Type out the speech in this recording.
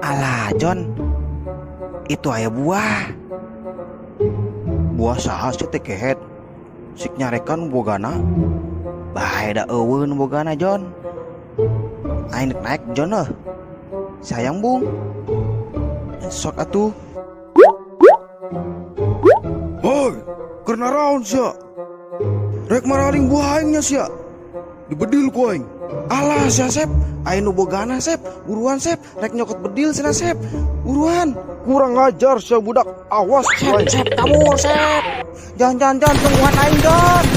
Alah John, itu aya buah. Buah saha sih teh kehet? Sik nyarekan bogana. Bae da eueun bogana John. Aing naik John sayang bung. Sok atuh. Hoi, keur naraon sia? Rek maraling buah aingnya sia. Dibedil ku aing. Alah sia Sep, aya nu bogana Sep. Buruan Sep, rek nyokot bedil cenah Sep. Buruan. Kurang ngajar sia budak. Awas Sep, kamu Sep. Jangan tungguan aing John.